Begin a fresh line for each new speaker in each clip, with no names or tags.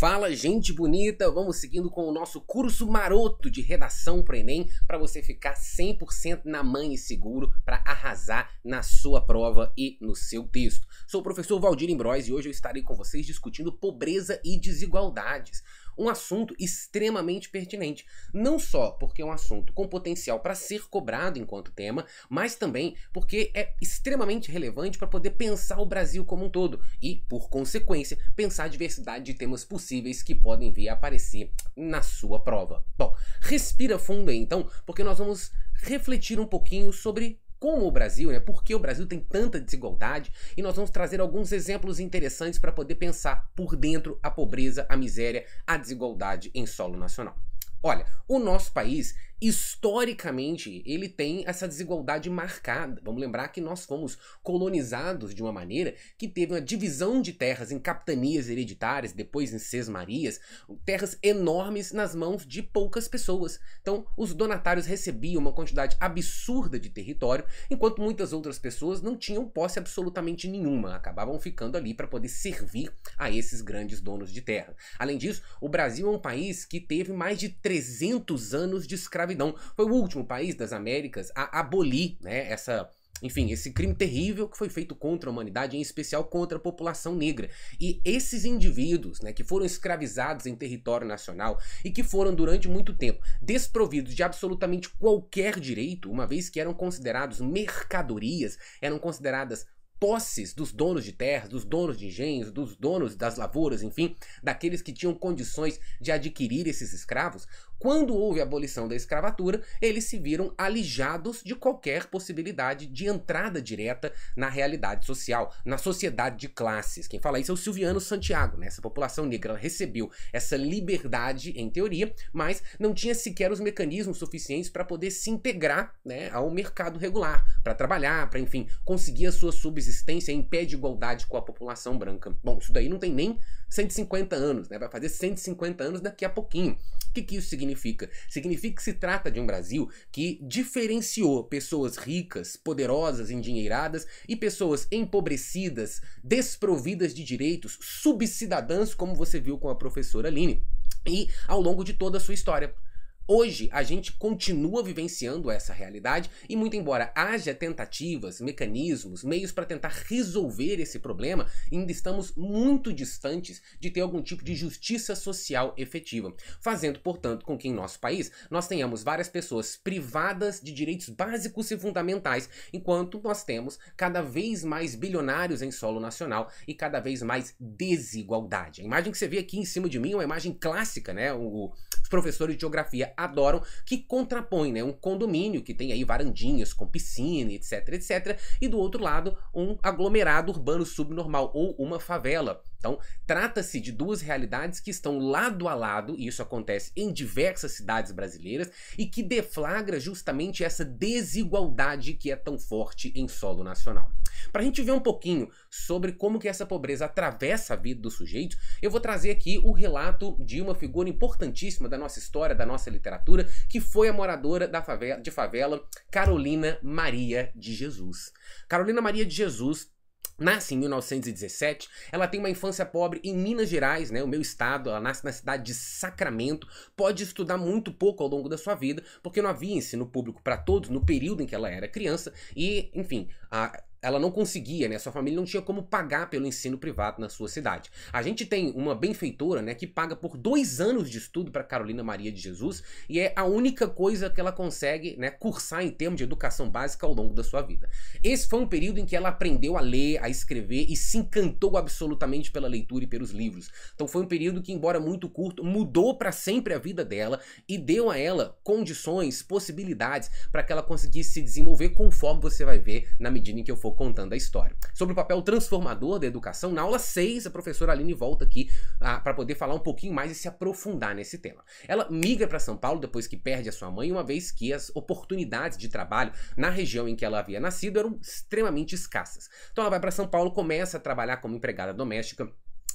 Fala, gente bonita! Vamos seguindo com o nosso curso maroto de redação para o Enem para você ficar 100% na manha e seguro para arrasar na sua prova e no seu texto. Sou o professor Valdir Imbróis e hoje eu estarei com vocês discutindo pobreza e desigualdades. Um assunto extremamente pertinente, não só porque é um assunto com potencial para ser cobrado enquanto tema, mas também porque é extremamente relevante para poder pensar o Brasil como um todo e, por consequência, pensar a diversidade de temas possíveis que podem vir a aparecer na sua prova. Bom, respira fundo aí então, porque nós vamos refletir um pouquinho sobre como o Brasil, por que o Brasil tem tanta desigualdade, e nós vamos trazer alguns exemplos interessantes para poder pensar por dentro a pobreza, a miséria, a desigualdade em solo nacional. Olha, o nosso país, historicamente, ele tem essa desigualdade marcada. Vamos lembrar que nós fomos colonizados de uma maneira que teve uma divisão de terras em capitanias hereditárias, depois em sesmarias, terras enormes nas mãos de poucas pessoas. Então, os donatários recebiam uma quantidade absurda de território, enquanto muitas outras pessoas não tinham posse absolutamente nenhuma, acabavam ficando ali para poder servir a esses grandes donos de terra. Além disso, o Brasil é um país que teve mais de 300 anos de escravidão. Foi o último país das Américas a abolir, esse crime terrível que foi feito contra a humanidade, em especial contra a população negra. E esses indivíduos, que foram escravizados em território nacional e que foram durante muito tempo desprovidos de absolutamente qualquer direito, uma vez que eram considerados mercadorias, eram consideradas posses dos donos de terras, dos donos de engenhos, dos donos das lavouras, enfim, daqueles que tinham condições de adquirir esses escravos. Quando houve a abolição da escravatura, eles se viram alijados de qualquer possibilidade de entrada direta na realidade social, na sociedade de classes. Quem fala isso é o Silviano Santiago, Essa população negra recebeu essa liberdade, em teoria, mas não tinha sequer os mecanismos suficientes para poder se integrar, ao mercado regular, para trabalhar, para, enfim, conseguir a sua subsistência em pé de igualdade com a população branca. Bom, isso daí não tem nem 150 anos, Vai fazer 150 anos daqui a pouquinho. O que isso significa? Significa que se trata de um Brasil que diferenciou pessoas ricas, poderosas, endinheiradas e pessoas empobrecidas, desprovidas de direitos, subcidadãs, como você viu com a professora Aline, e ao longo de toda a sua história. Hoje, a gente continua vivenciando essa realidade e, muito embora haja tentativas, mecanismos, meios para tentar resolver esse problema, ainda estamos muito distantes de ter algum tipo de justiça social efetiva, fazendo, portanto, com que em nosso país nós tenhamos várias pessoas privadas de direitos básicos e fundamentais, enquanto nós temos cada vez mais bilionários em solo nacional e cada vez mais desigualdade. A imagem que você vê aqui em cima de mim é uma imagem clássica, Os professores de geografia adoram, que contrapõe, um condomínio que tem aí varandinhas com piscina, etc, etc, e do outro lado um aglomerado urbano subnormal ou uma favela. Então, trata-se de duas realidades que estão lado a lado, e isso acontece em diversas cidades brasileiras, e que deflagra justamente essa desigualdade que é tão forte em solo nacional. Para a gente ver um pouquinho sobre como que essa pobreza atravessa a vida do sujeito, eu vou trazer aqui o relato de uma figura importantíssima da nossa história, da nossa literatura, que foi a moradora de favela, Carolina Maria de Jesus. Carolina Maria de Jesus nasce em 1917, ela tem uma infância pobre em Minas Gerais, o meu estado. Ela nasce na cidade de Sacramento, pode estudar muito pouco ao longo da sua vida, porque não havia ensino público para todos no período em que ela era criança e, enfim, ela não conseguia, sua família não tinha como pagar pelo ensino privado na sua cidade. A gente tem uma benfeitora, que paga por 2 anos de estudo para Carolina Maria de Jesus e é a única coisa que ela consegue, cursar em termos de educação básica ao longo da sua vida. Esse foi um período em que ela aprendeu a ler, a escrever e se encantou absolutamente pela leitura e pelos livros. Então foi um período que, embora muito curto, mudou para sempre a vida dela e deu a ela condições, possibilidades para que ela conseguisse se desenvolver, conforme você vai ver na medida em que eu for contando a história. Sobre o papel transformador da educação, na aula 6, a professora Aline volta aqui para poder falar um pouquinho mais e se aprofundar nesse tema. Ela migra para São Paulo depois que perde a sua mãe, uma vez que as oportunidades de trabalho na região em que ela havia nascido eram extremamente escassas. Então ela vai para São Paulo, começa a trabalhar como empregada doméstica,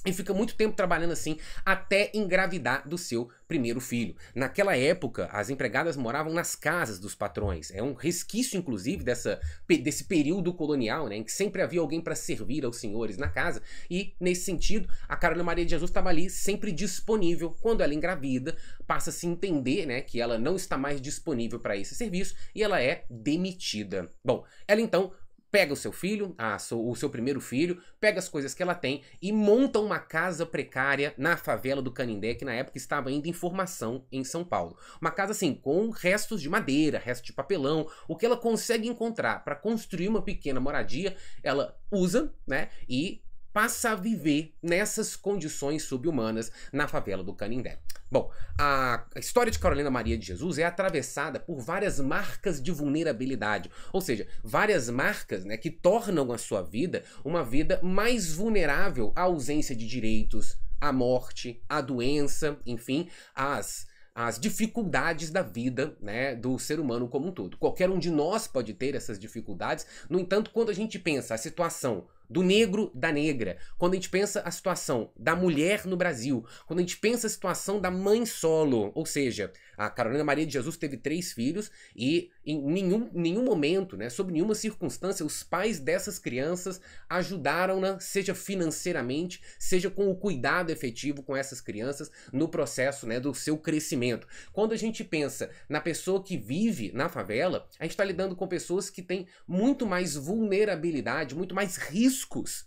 E fica muito tempo trabalhando assim até engravidar do seu primeiro filho. Naquela época, as empregadas moravam nas casas dos patrões. É um resquício, inclusive, desse período colonial, né, em que sempre havia alguém para servir aos senhores na casa. E, nesse sentido, a Carolina Maria de Jesus estava ali sempre disponível. Quando ela engravida, passa a se entender, né, que ela não está mais disponível para esse serviço e ela é demitida. Bom, ela então pega o seu filho, o seu primeiro filho, pega as coisas que ela tem e monta uma casa precária na favela do Canindé, que na época estava ainda em formação em São Paulo. Uma casa assim, com restos de madeira, restos de papelão, o que ela consegue encontrar para construir uma pequena moradia, ela usa, né, e passa a viver nessas condições subhumanas na favela do Canindé. Bom, a história de Carolina Maria de Jesus é atravessada por várias marcas de vulnerabilidade, ou seja, várias marcas, né, que tornam a sua vida uma vida mais vulnerável à ausência de direitos, à morte, à doença, enfim, as dificuldades da vida, né, do ser humano como um todo. Qualquer um de nós pode ter essas dificuldades, no entanto, quando a gente pensa a situação do negro, da negra, quando a gente pensa a situação da mulher no Brasil, quando a gente pensa a situação da mãe solo, ou seja, a Carolina Maria de Jesus teve 3 filhos e em nenhum momento, né, sob nenhuma circunstância, os pais dessas crianças ajudaram-na, seja financeiramente, seja com o cuidado efetivo com essas crianças no processo, né, do seu crescimento. Quando a gente pensa na pessoa que vive na favela, a gente está lidando com pessoas que têm muito mais vulnerabilidade, muito mais riscos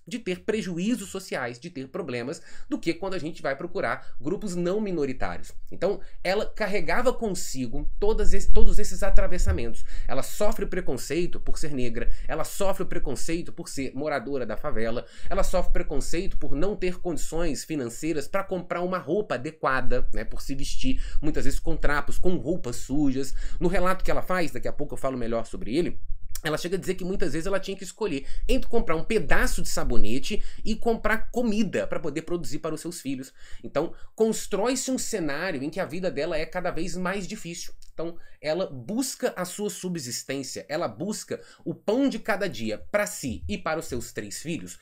de ter prejuízos sociais, de ter problemas, do que quando a gente vai procurar grupos não minoritários. Então, ela carregava consigo todos esses atravessamentos. Ela sofre preconceito por ser negra, ela sofre preconceito por ser moradora da favela, ela sofre preconceito por não ter condições financeiras para comprar uma roupa adequada, né, por se vestir, muitas vezes com trapos, com roupas sujas. No relato que ela faz, daqui a pouco eu falo melhor sobre ele, ela chega a dizer que muitas vezes ela tinha que escolher entre comprar um pedaço de sabonete e comprar comida para poder produzir para os seus filhos. Então, constrói-se um cenário em que a vida dela é cada vez mais difícil. Então, ela busca a sua subsistência, ela busca o pão de cada dia para si e para os seus 3 filhos,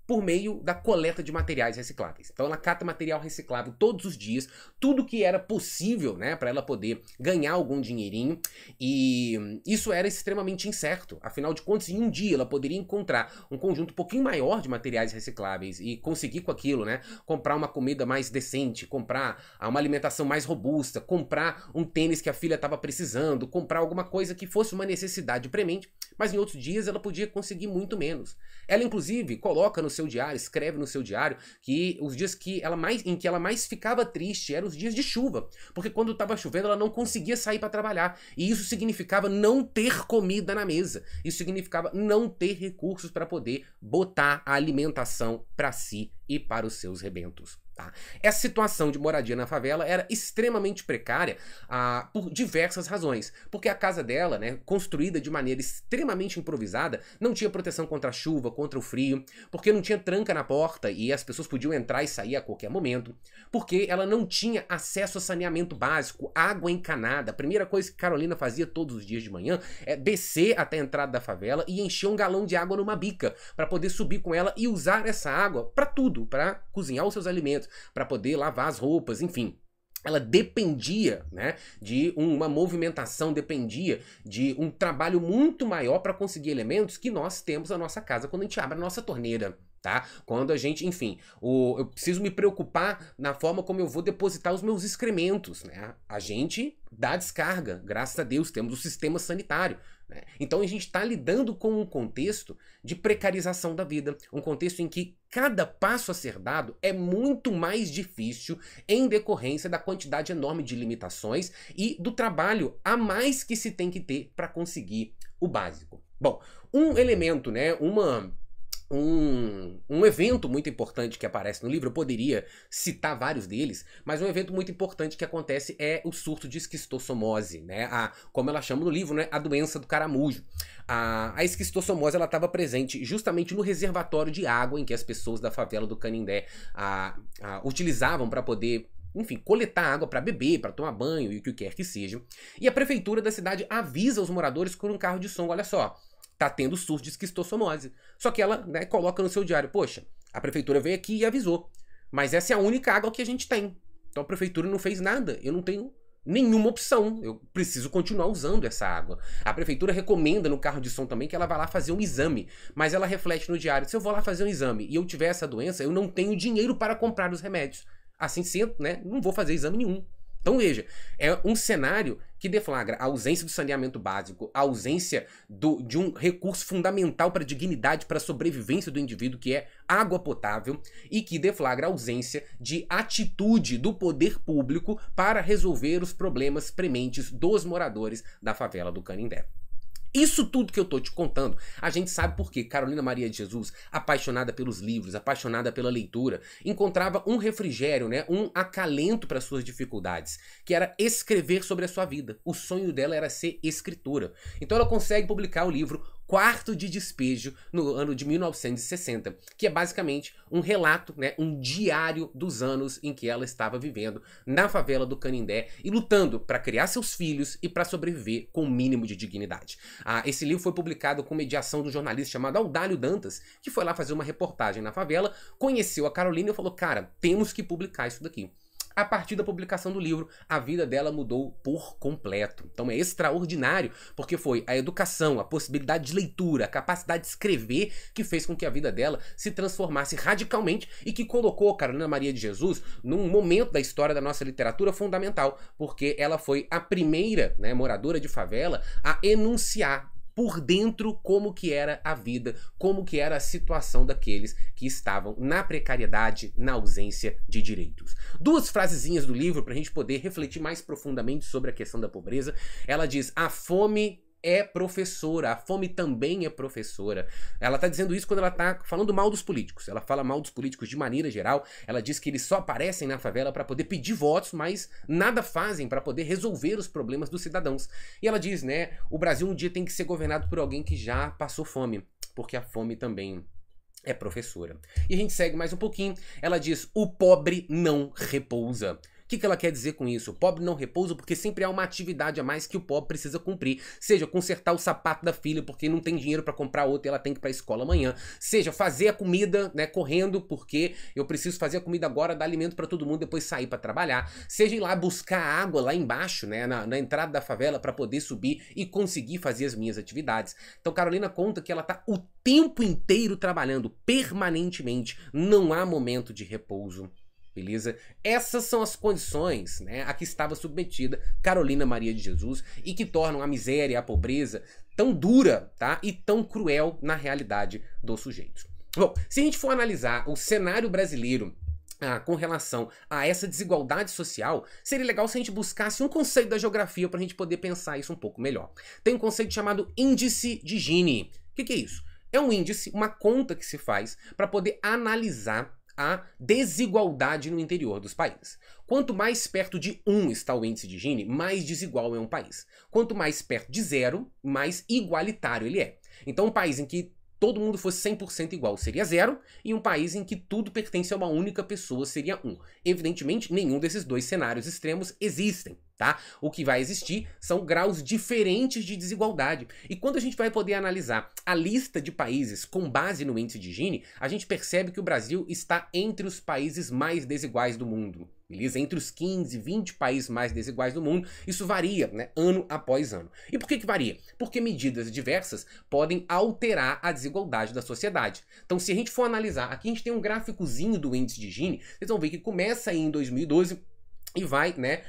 por meio da coleta de materiais recicláveis. Então ela cata material reciclável todos os dias, tudo que era possível, né, para ela poder ganhar algum dinheirinho, e isso era extremamente incerto. Afinal de contas, em um dia ela poderia encontrar um conjunto um pouquinho maior de materiais recicláveis e conseguir com aquilo, né, comprar uma comida mais decente, comprar uma alimentação mais robusta, comprar um tênis que a filha estava precisando, comprar alguma coisa que fosse uma necessidade premente, mas em outros dias ela podia conseguir muito menos. Ela, inclusive, coloca no seu diário, escreve no seu diário, que os dias em que ela mais ficava triste eram os dias de chuva, porque quando estava chovendo ela não conseguia sair para trabalhar, e isso significava não ter comida na mesa, isso significava não ter recursos para poder botar a alimentação para si e para os seus rebentos. Tá? Essa situação de moradia na favela era extremamente precária por diversas razões, porque a casa dela, né, construída de maneira extremamente improvisada, não tinha proteção contra a chuva, contra o frio, porque não tinha tranca na porta e as pessoas podiam entrar e sair a qualquer momento, porque ela não tinha acesso a saneamento básico, água encanada. A primeira coisa que Carolina fazia todos os dias de manhã é descer até a entrada da favela e encher um galão de água numa bica para poder subir com ela e usar essa água para tudo, para cozinhar os seus alimentos, para poder lavar as roupas, enfim. Ela dependia, né, de uma movimentação, dependia de um trabalho muito maior para conseguir elementos que nós temos na nossa casa quando a gente abre a nossa torneira. Tá? Quando a gente, enfim, eu preciso me preocupar na forma como eu vou depositar os meus excrementos, né? A gente dá descarga, graças a Deus, temos o sistema sanitário, né? Então a gente está lidando com um contexto de precarização da vida, um contexto em que cada passo a ser dado é muito mais difícil em decorrência da quantidade enorme de limitações e do trabalho a mais que se tem que ter para conseguir o básico. Bom, um elemento, né, um evento muito importante que aparece no livro, eu poderia citar vários deles, mas um evento muito importante que acontece é o surto de esquistossomose, né? Como ela chama no livro, né? A doença do caramujo. A esquistossomose estava presente justamente no reservatório de água em que as pessoas da favela do Canindé utilizavam para poder, enfim, coletar água para beber, para tomar banho e o que quer que seja. E a prefeitura da cidade avisa os moradores com um carro de som, olha só, tá tendo surto de esquistossomose. Só que ela, né, coloca no seu diário, poxa, a prefeitura veio aqui e avisou. Mas essa é a única água que a gente tem. Então a prefeitura não fez nada. Eu não tenho nenhuma opção. Eu preciso continuar usando essa água. A prefeitura recomenda no carro de som também que ela vá lá fazer um exame. Mas ela reflete no diário: se eu vou lá fazer um exame e eu tiver essa doença, eu não tenho dinheiro para comprar os remédios. Assim sendo, né, não vou fazer exame nenhum. Então veja, é um cenário que deflagra a ausência do saneamento básico, a ausência de um recurso fundamental para a dignidade, para a sobrevivência do indivíduo, que é água potável, e que deflagra a ausência de atitude do poder público para resolver os problemas prementes dos moradores da favela do Canindé. Isso tudo que eu tô te contando, a gente sabe porque Carolina Maria de Jesus, apaixonada pelos livros, apaixonada pela leitura, encontrava um refrigério, né, um acalento para suas dificuldades, que era escrever sobre a sua vida. O sonho dela era ser escritora. Então ela consegue publicar o livro Quarto de Despejo no ano de 1960, que é basicamente um relato, né, um diário dos anos em que ela estava vivendo na favela do Canindé e lutando para criar seus filhos e para sobreviver com o mínimo de dignidade. Esse livro foi publicado com mediação do jornalista chamado Audálio Dantas, que foi lá fazer uma reportagem na favela, conheceu a Carolina e falou: cara, temos que publicar isso daqui. A partir da publicação do livro, a vida dela mudou por completo. Então é extraordinário, porque foi a educação, a possibilidade de leitura, a capacidade de escrever que fez com que a vida dela se transformasse radicalmente e que colocou Carolina Maria de Jesus num momento da história da nossa literatura fundamental, porque ela foi a primeira, né, moradora de favela a enunciar por dentro como que era a vida, como que era a situação daqueles que estavam na precariedade, na ausência de direitos. Duas frasezinhas do livro para a gente poder refletir mais profundamente sobre a questão da pobreza. Ela diz: a fome é professora, a fome também é professora. Ela tá dizendo isso quando ela tá falando mal dos políticos. Ela fala mal dos políticos de maneira geral. Ela diz que eles só aparecem na favela para poder pedir votos, mas nada fazem para poder resolver os problemas dos cidadãos. E ela diz, né, o Brasil um dia tem que ser governado por alguém que já passou fome, porque a fome também é professora. E a gente segue mais um pouquinho. Ela diz: o pobre não repousa. O que ela quer dizer com isso? O pobre não repousa porque sempre há uma atividade a mais que o pobre precisa cumprir. Seja consertar o sapato da filha porque não tem dinheiro para comprar outro e ela tem que ir para a escola amanhã. Seja fazer a comida, né, correndo porque eu preciso fazer a comida agora, dar alimento para todo mundo, depois sair para trabalhar. Seja ir lá buscar água lá embaixo, né, na entrada da favela para poder subir e conseguir fazer as minhas atividades. Então Carolina conta que ela tá o tempo inteiro trabalhando, permanentemente. Não há momento de repouso. Beleza? Essas são as condições, né, a que estava submetida Carolina Maria de Jesus e que tornam a miséria e a pobreza tão dura, tá, e tão cruel na realidade dos sujeitos. Bom, se a gente for analisar o cenário brasileiro com relação a essa desigualdade social, seria legal se a gente buscasse um conceito da geografia para a gente poder pensar isso um pouco melhor. Tem um conceito chamado índice de Gini. O que é isso? É um índice, uma conta que se faz para poder analisar a desigualdade no interior dos países. Quanto mais perto de 1 está o índice de Gini, mais desigual é um país. Quanto mais perto de 0, mais igualitário ele é. Então um país em que todo mundo fosse 100% igual seria 0, e um país em que tudo pertence a uma única pessoa seria 1. Evidentemente, nenhum desses dois cenários extremos existem, tá? O que vai existir são graus diferentes de desigualdade. E quando a gente vai poder analisar a lista de países com base no índice de Gini, a gente percebe que o Brasil está entre os países mais desiguais do mundo. Beleza? Entre os 15, 20 países mais desiguais do mundo, isso varia, né, ano após ano. E por que varia? Porque medidas diversas podem alterar a desigualdade da sociedade. Então, se a gente for analisar, aqui a gente tem um gráficozinho do índice de Gini, vocês vão ver que começa aí em 2012 e vai, né,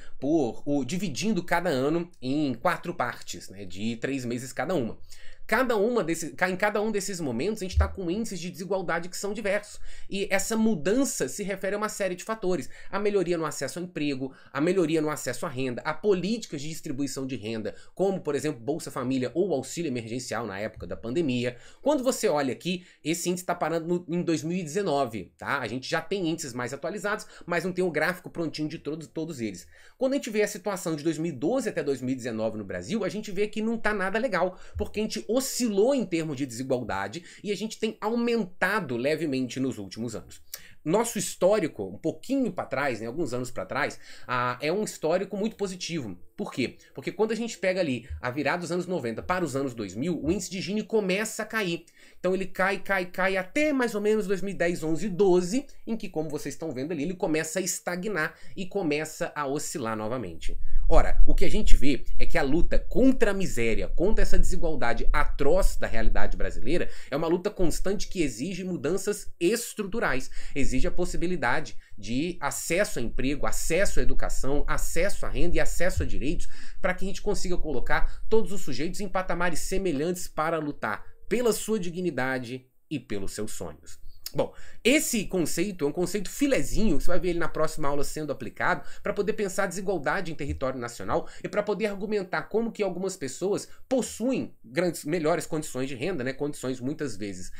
dividindo cada ano em 4 partes, né, de 3 meses cada uma. Em cada um desses momentos a gente está com índices de desigualdade que são diversos. E essa mudança se refere a uma série de fatores. A melhoria no acesso ao emprego, a melhoria no acesso à renda, a políticas de distribuição de renda, como, por exemplo, Bolsa Família ou auxílio emergencial na época da pandemia. Quando você olha aqui, esse índice está parando em 2019, tá? A gente já tem índices mais atualizados, mas não tem um gráfico prontinho de todos eles. Quando a gente vê a situação de 2012 até 2019 no Brasil, a gente vê que não tá nada legal, porque a gente oscilou em termos de desigualdade e a gente tem aumentado levemente nos últimos anos. nosso histórico, um pouquinho para trás, né, alguns anos para trás, é um histórico muito positivo. Por quê? Porque quando a gente pega ali a virada dos anos 90 para os anos 2000, o índice de Gini começa a cair. Então ele cai até mais ou menos 2010, 11, 12, em que, como vocês estão vendo ali, ele começa a estagnar e começa a oscilar novamente. Ora, o que a gente vê é que a luta contra a miséria, contra essa desigualdade atroz da realidade brasileira, é uma luta constante que exige mudanças estruturais, exige a possibilidade de acesso a emprego, acesso à educação, acesso à renda e acesso a direitos, para que a gente consiga colocar todos os sujeitos em patamares semelhantes para lutar pela sua dignidade e pelos seus sonhos. Bom, esse conceito é um conceito filezinho, você vai ver ele na próxima aula sendo aplicado, para poder pensar a desigualdade em território nacional e para poder argumentar como que algumas pessoas possuem melhores condições de renda, né, condições muitas vezes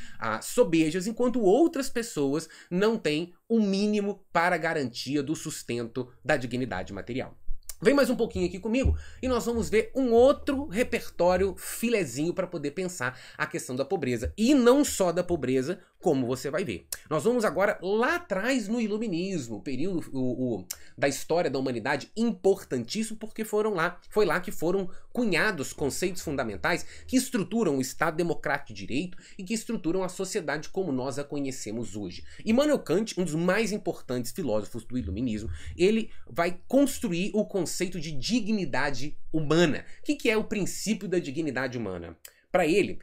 sobejas, enquanto outras pessoas não têm o mínimo para a garantia do sustento da dignidade material. Vem mais um pouquinho aqui comigo e nós vamos ver um outro repertório filezinho para poder pensar a questão da pobreza. E não só da pobreza, como você vai ver. Nós vamos agora lá atrás no Iluminismo, período da história da humanidade importantíssimo, porque foi lá que foram cunhados conceitos fundamentais que estruturam o Estado Democrático de Direito e que estruturam a sociedade como nós a conhecemos hoje. Immanuel Kant, um dos mais importantes filósofos do Iluminismo, ele vai construir o conceito de dignidade humana. O que é o princípio da dignidade humana? Para ele,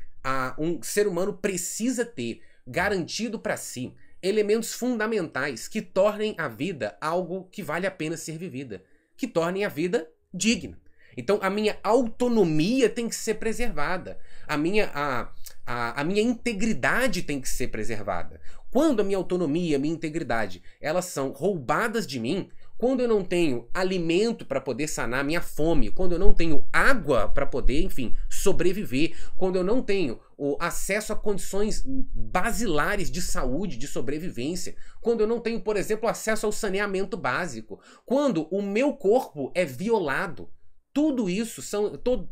um ser humano precisa ter garantido para si elementos fundamentais que tornem a vida algo que vale a pena ser vivida, que tornem a vida digna. Então a minha autonomia tem que ser preservada, a minha integridade tem que ser preservada. Quando a minha autonomia, a minha integridade, elas são roubadas de mim, quando eu não tenho alimento para poder sanar minha fome, quando eu não tenho água para poder, enfim, sobreviver, quando eu não tenho o acesso a condições basilares de saúde, de sobrevivência, quando eu não tenho, por exemplo, acesso ao saneamento básico, quando o meu corpo é violado, tudo isso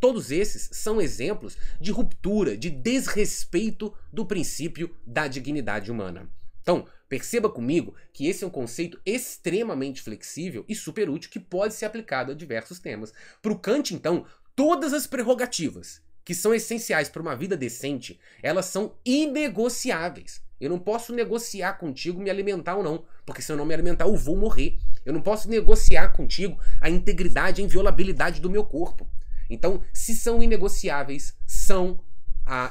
todos esses são exemplos de ruptura, de desrespeito do princípio da dignidade humana. Então, perceba comigo que esse é um conceito extremamente flexível e super útil que pode ser aplicado a diversos temas. Para o Kant, então, todas as prerrogativas que são essenciais para uma vida decente, elas são inegociáveis. Eu não posso negociar contigo me alimentar ou não, porque se eu não me alimentar eu vou morrer. Eu não posso negociar contigo a integridade, a inviolabilidade do meu corpo. Então, se são inegociáveis, são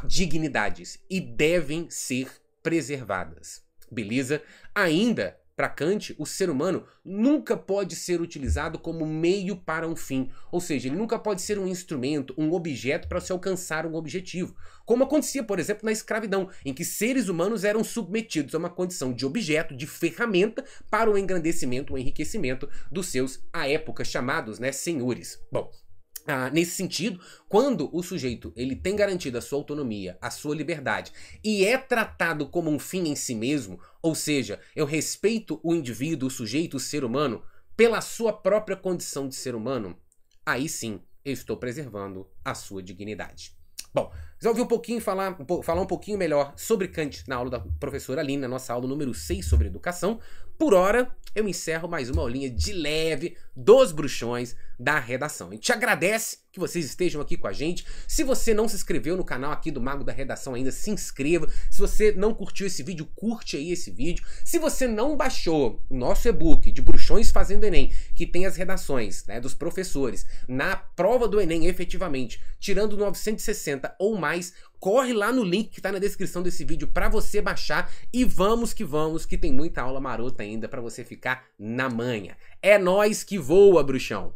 dignidades e devem ser preservadas. Beleza? Ainda, para Kant, o ser humano nunca pode ser utilizado como meio para um fim. Ou seja, ele nunca pode ser um instrumento, um objeto para se alcançar um objetivo. Como acontecia, por exemplo, na escravidão, em que seres humanos eram submetidos a uma condição de objeto, de ferramenta, para o engrandecimento, o enriquecimento dos seus, à época, chamados, né, senhores. Bom, nesse sentido, quando o sujeito ele tem garantido a sua autonomia, a sua liberdade e é tratado como um fim em si mesmo, ou seja, eu respeito o indivíduo, o sujeito, o ser humano, pela sua própria condição de ser humano, aí sim eu estou preservando a sua dignidade. Bom, resolvi falar um pouquinho melhor sobre Kant na aula da professora Aline, na nossa aula número 6 sobre educação. Por hora, eu encerro mais uma aulinha de leve dos bruxões da redação. A gente agradece que vocês estejam aqui com a gente. Se você não se inscreveu no canal aqui do Mago da Redação ainda, se inscreva. Se você não curtiu esse vídeo, curte aí esse vídeo. Se você não baixou o nosso e-book de Bruxões Fazendo Enem, que tem as redações, né, dos professores, na prova do Enem efetivamente, tirando 960 ou mais, corre lá no link que está na descrição desse vídeo para você baixar e vamos, que tem muita aula marota ainda para você ficar na manha. É nóis que voa, bruxão!